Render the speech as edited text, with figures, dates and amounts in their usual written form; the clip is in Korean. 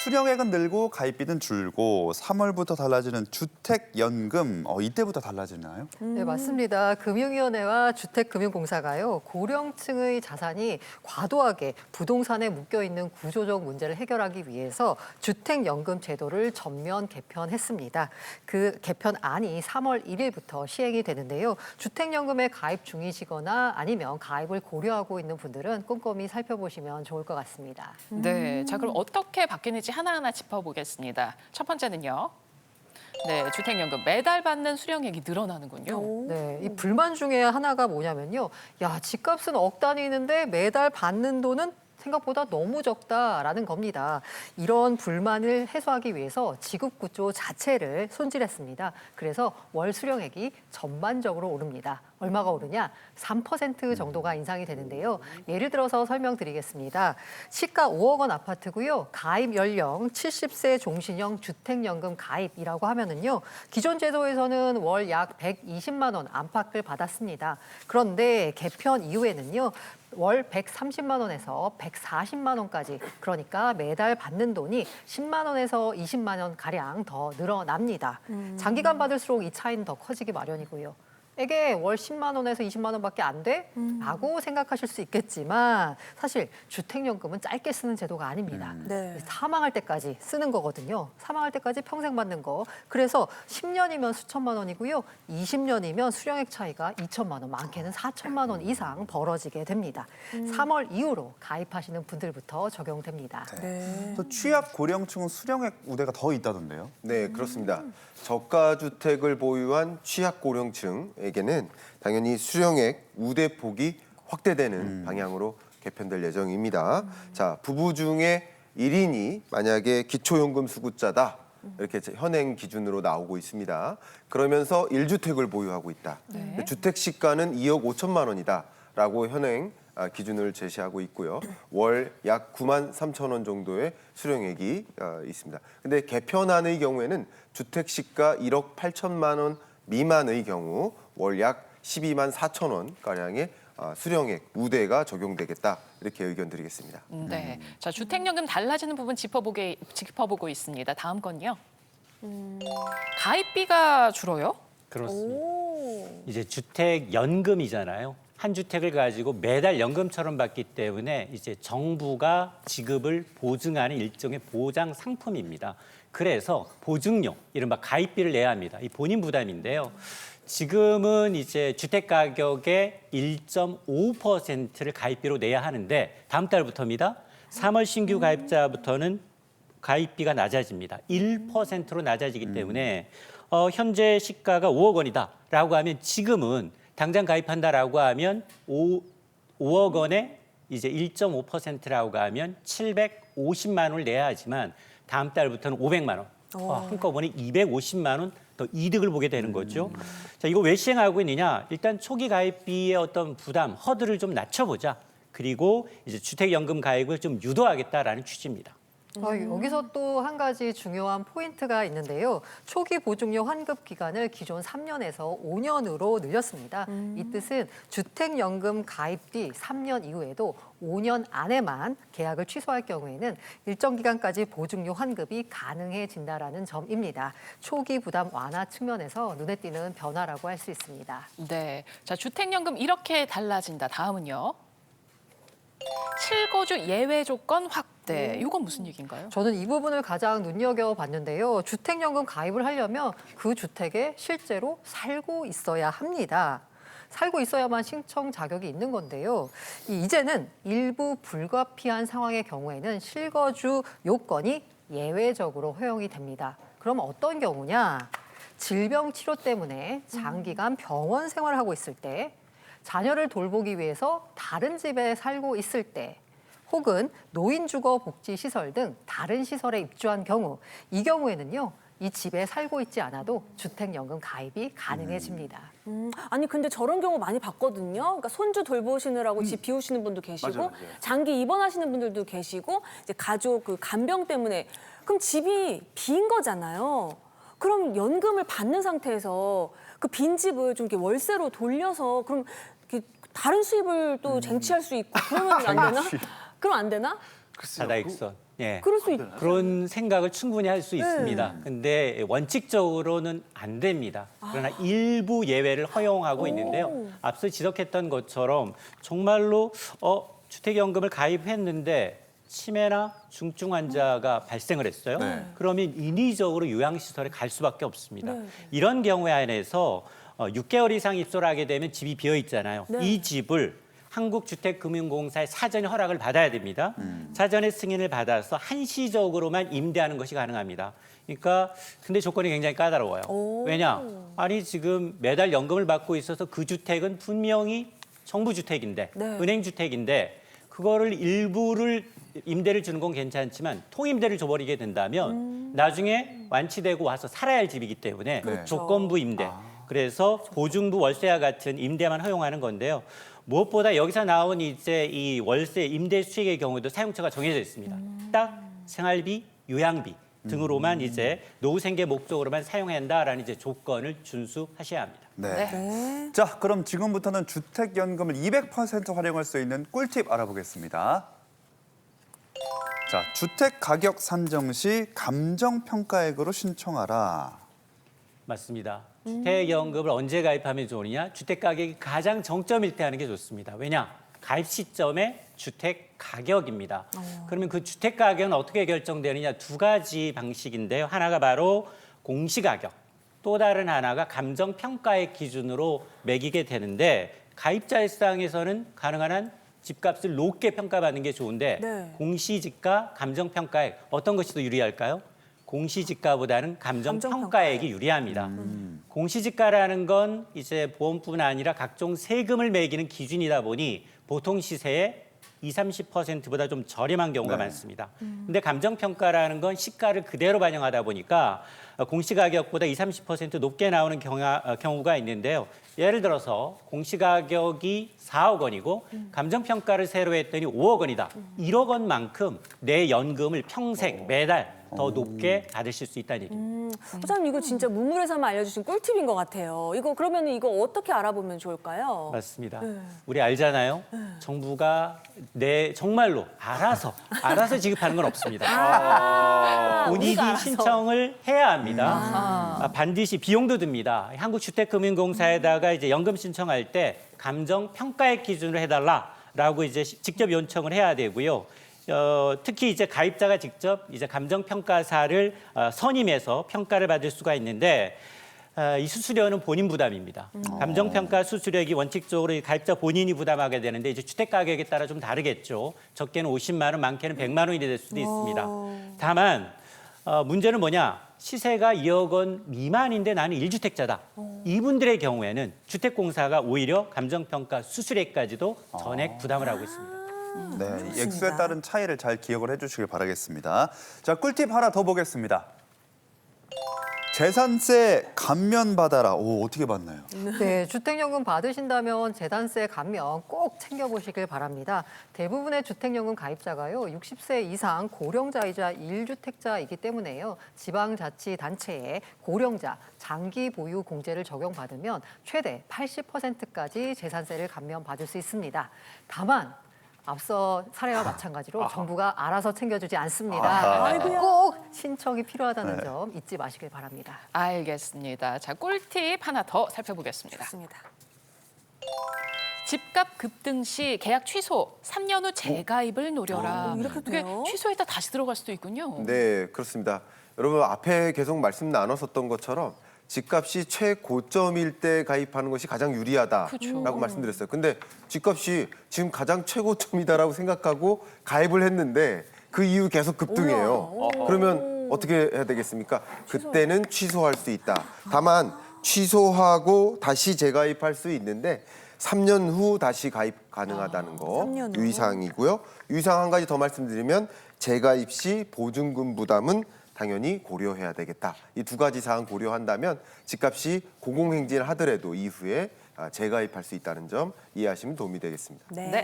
수령액은 늘고 가입비는 줄고 3월부터 달라지는 주택연금, 이때부터 달라지나요? 네, 맞습니다. 금융위원회와 주택금융공사가요, 고령층의 자산이 과도하게 부동산에 묶여 있는 구조적 문제를 해결하기 위해서 주택연금 제도를 전면 개편했습니다. 그 개편안이 3월 1일부터 시행이 되는데요. 주택연금에 가입 중이시거나 아니면 가입을 고려하고 있는 분들은 꼼꼼히 살펴보시면 좋을 것 같습니다. 네, 자 그럼 어떻게 바뀌는지 하나하나 짚어보겠습니다. 첫 번째는요. 네, 주택연금 매달 받는 수령액이 늘어나는군요. 네, 이 불만 중에 하나가 뭐냐면요. 야, 집값은 억 단위인데 매달 받는 돈은 생각보다 너무 적다라는 겁니다. 이런 불만을 해소하기 위해서 지급구조 자체를 손질했습니다. 그래서 월 수령액이 전반적으로 오릅니다. 얼마가 오르냐? 3% 정도가 인상이 되는데요. 예를 들어서 설명드리겠습니다. 시가 5억 원 아파트고요. 가입 연령 70세 종신형 주택연금 가입이라고 하면은요. 기존 제도에서는 월 약 120만 원 안팎을 받았습니다. 그런데 개편 이후에는요. 월 130만 원에서 140만 원까지, 그러니까 매달 받는 돈이 10만 원에서 20만 원 가량 더 늘어납니다. 장기간 받을수록 이 차이는 더 커지기 마련이고요. 이게 월 10만 원에서 20만 원밖에 안 돼? 라고 생각하실 수 있겠지만 사실 주택연금은 짧게 쓰는 제도가 아닙니다. 네. 사망할 때까지 쓰는 거거든요. 사망할 때까지 평생 받는 거. 그래서 10년이면 수천만 원이고요. 20년이면 수령액 차이가 2천만 원, 많게는 4천만 원 이상 벌어지게 됩니다. 3월 이후로 가입하시는 분들부터 적용됩니다. 네. 또 취약 고령층은 수령액 우대가 더 있다던데요? 네, 그렇습니다. 저가 주택을 보유한 취약 고령층에게는 당연히 수령액 우대폭이 확대되는 방향으로 개편될 예정입니다. 자, 부부 중에 1인이 만약에 기초연금 수급자다. 이렇게 현행 기준으로 나오고 있습니다. 그러면서 1주택을 보유하고 있다. 네. 주택 시가는 2억 5천만 원이다라고 현행 기준을 제시하고 있고요. 월 약 9만 3천 원 정도의 수령액이 있습니다. 근데 개편안의 경우에는 주택 시가 1억 8천만 원 미만의 경우 월 약 12만 4천 원 가량의 수령액 우대가 적용되겠다, 이렇게 의견 드리겠습니다. 네, 자 주택연금 달라지는 부분 짚어보고 있습니다. 다음 건요. 가입비가 줄어요? 그렇습니다. 오. 이제 주택 연금이잖아요. 한 주택을 가지고 매달 연금처럼 받기 때문에 이제 정부가 지급을 보증하는 일종의 보장 상품입니다. 그래서 보증료, 이른바 가입비를 내야 합니다. 이 본인 부담인데요. 지금은 이제 주택 가격의 1.5%를 가입비로 내야 하는데 다음 달부터입니다. 3월 신규 가입자부터는 가입비가 낮아집니다. 1%로 낮아지기 때문에 현재 시가가 5억 원이다라고 하면 지금은 당장 가입한다라고 하면 5억 원에 이제 1.5%라고 하면 750만 원을 내야 하지만 다음 달부터는 500만 원, 한꺼번에 250만 원 더 이득을 보게 되는 거죠. 자, 이거 왜 시행하고 있느냐? 일단 초기 가입비의 어떤 부담, 허들을 좀 낮춰보자. 그리고 이제 주택연금 가입을 좀 유도하겠다라는 취지입니다. 여기서 또 한 가지 중요한 포인트가 있는데요. 초기 보증료 환급 기간을 기존 3년에서 5년으로 늘렸습니다. 이 뜻은 주택연금 가입 뒤 3년 이후에도 5년 안에만 계약을 취소할 경우에는 일정 기간까지 보증료 환급이 가능해진다라는 점입니다. 초기 부담 완화 측면에서 눈에 띄는 변화라고 할 수 있습니다. 네, 자 주택연금 이렇게 달라진다. 다음은요. 실거주 예외 조건 확대. 이건 무슨 얘기인가요? 저는 이 부분을 가장 눈여겨봤는데요. 주택연금 가입을 하려면 그 주택에 실제로 살고 있어야 합니다. 살고 있어야만 신청 자격이 있는 건데요. 이제는 일부 불가피한 상황의 경우에는 실거주 요건이 예외적으로 허용이 됩니다. 그럼 어떤 경우냐? 질병 치료 때문에 장기간 병원 생활을 하고 있을 때, 자녀를 돌보기 위해서 다른 집에 살고 있을 때, 혹은 노인주거복지시설 등 다른 시설에 입주한 경우, 이 경우에는요, 이 집에 살고 있지 않아도 주택연금 가입이 가능해집니다. 아니 근데 저런 경우 많이 봤거든요. 그러니까 손주 돌보시느라고 집 비우시는 분도 계시고 맞아요, 맞아요. 장기 입원하시는 분들도 계시고 이제 가족 그 간병 때문에 그럼 집이 빈 거잖아요. 그럼 연금을 받는 상태에서 그 빈 집을 좀 이렇게 월세로 돌려서 그럼 이렇게 다른 수입을 또 쟁취할 수 있고 그러면 안 되나? 그럼 안 되나? 글쎄요. 다다익선. 예. 그럴 수 있. 그런 생각을 충분히 할 수 있습니다. 근데 원칙적으로는 안 됩니다. 그러나 일부 예외를 허용하고 있는데요. 앞서 지적했던 것처럼 정말로 주택연금을 가입했는데 치매나 중증 환자가 발생을 했어요. 네. 그러면 인위적으로 요양시설에 갈 수밖에 없습니다. 이런 경우에 한해서 6개월 이상 입소를 하게 되면 집이 비어 있잖아요. 이 집을 한국주택금융공사의 사전에 허락을 받아야 됩니다. 사전에 승인을 받아서 한시적으로만 임대하는 것이 가능합니다. 그러니까 근데 조건이 굉장히 까다로워요. 왜냐? 아니 지금 매달 연금을 받고 있어서 그 주택은 분명히 정부 주택인데, 은행 주택인데 그거를 일부를 임대를 주는 건 괜찮지만 통임대를 줘버리게 된다면 나중에 완치되고 와서 살아야 할 집이기 때문에 조건부 임대. 그래서 보증부 월세와 같은 임대만 허용하는 건데요. 무엇보다 여기서 나온 이제 이 월세 임대 수익의 경우도 사용처가 정해져 있습니다. 딱 생활비, 요양비 등으로만 이제 노후 생계 목적으로만 사용해야 한다라는 이제 조건을 준수하셔야 합니다. 네. 자, 그럼 지금부터는 주택연금을 200% 활용할 수 있는 꿀팁 알아보겠습니다. 자, 주택 가격 산정 시 감정평가액으로 신청하라. 맞습니다. 주택연금을 언제 가입하면 좋으냐? 주택 가격이 가장 정점일 때 하는 게 좋습니다. 왜냐? 가입 시점에 주택 가격입니다. 그러면 그 주택 가격은 어떻게 결정되느냐? 두 가지 방식인데요. 하나가 바로 공시가격, 또 다른 하나가 감정평가액 기준으로 매기게 되는데 가입자 일상에서는 가능한 한 집값을 높게 평가받는 게 좋은데 공시지가, 감정평가액 어떤 것이 더 유리할까요? 공시지가보다는 감정평가액이 유리합니다. 공시지가라는 건 이제 보험뿐 아니라 각종 세금을 매기는 기준이다 보니 보통 시세의 20~30%보다 좀 저렴한 경우가 많습니다. 근데 감정평가라는 건 시가를 그대로 반영하다 보니까 공시가격보다 20~30% 높게 나오는 경우가 있는데요. 예를 들어서 공시가격이 4억 원이고 감정평가를 새로 했더니 5억 원이다. 1억 원만큼 내 연금을 평생 매달 더 높게 받으실 수 있다는 얘기입니다. 소장님 이거 진짜 문물에서만 알려주신 꿀팁인 것 같아요. 이거 그러면 이거 어떻게 알아보면 좋을까요? 맞습니다. 우리 알잖아요. 정부가 정말로 알아서 지급하는 건 없습니다. 본인이 신청을 해야 합니다. 반드시 비용도 듭니다. 한국주택금융공사에다가 이제 연금 신청할 때 감정평가액 기준으로 해달라라고 이제 직접 요청을 해야 되고요. 특히 이제 가입자가 직접 이제 감정평가사를 선임해서 평가를 받을 수가 있는데 이 수수료는 본인 부담입니다. 감정평가 수수료액이 원칙적으로 이 가입자 본인이 부담하게 되는데 이제 주택 가격에 따라 좀 다르겠죠. 적게는 50만 원, 많게는 100만 원이 될 수도 있습니다. 다만 문제는 뭐냐? 시세가 2억 원 미만인데 나는 1주택자다. 이분들의 경우에는 주택공사가 오히려 감정평가 수수료까지도 전액 부담을 하고 있습니다. 네, 이 액수에 따른 차이를 잘 기억을 해주시길 바라겠습니다. 자, 꿀팁 하나 더 보겠습니다. 재산세 감면 받아라. 오, 어떻게 받나요? 네, 주택연금 받으신다면 재산세 감면 꼭 챙겨보시길 바랍니다. 대부분의 주택연금 가입자가요, 60세 이상 고령자이자 1주택자이기 때문에요. 지방자치단체에 고령자, 장기 보유 공제를 적용받으면 최대 80%까지 재산세를 감면받을 수 있습니다. 다만 앞서 사례와 마찬가지로 정부가 알아서 챙겨주지 않습니다. 꼭 신청이 필요하다는 점 잊지 마시길 바랍니다. 알겠습니다. 자, 꿀팁 하나 더 살펴보겠습니다. 좋습니다. 집값 급등 시 계약 취소, 3년 후 재가입을 노려라. 이렇게 그게 돼요? 취소했다 다시 들어갈 수도 있군요. 네, 그렇습니다. 여러분 앞에 계속 말씀 나눴었던 것처럼 집값이 최고점일 때 가입하는 것이 가장 유리하다라고 말씀드렸어요. 근데 집값이 지금 가장 최고점이다라고 생각하고 가입을 했는데 그 이후 계속 급등해요. 그러면 어떻게 해야 되겠습니까? 그때는 취소할 수 있다. 다만 취소하고 다시 재가입할 수 있는데 3년 후 다시 가입 가능하다는 거 3년 후. 유의사항이고요. 유의사항 한 가지 더 말씀드리면 재가입 시 보증금 부담은 당연히 고려해야 되겠다. 이 두 가지 사항 고려한다면 집값이 공공행진을 하더라도 이후에 재가입할 수 있다는 점 이해하시면 도움이 되겠습니다. 네.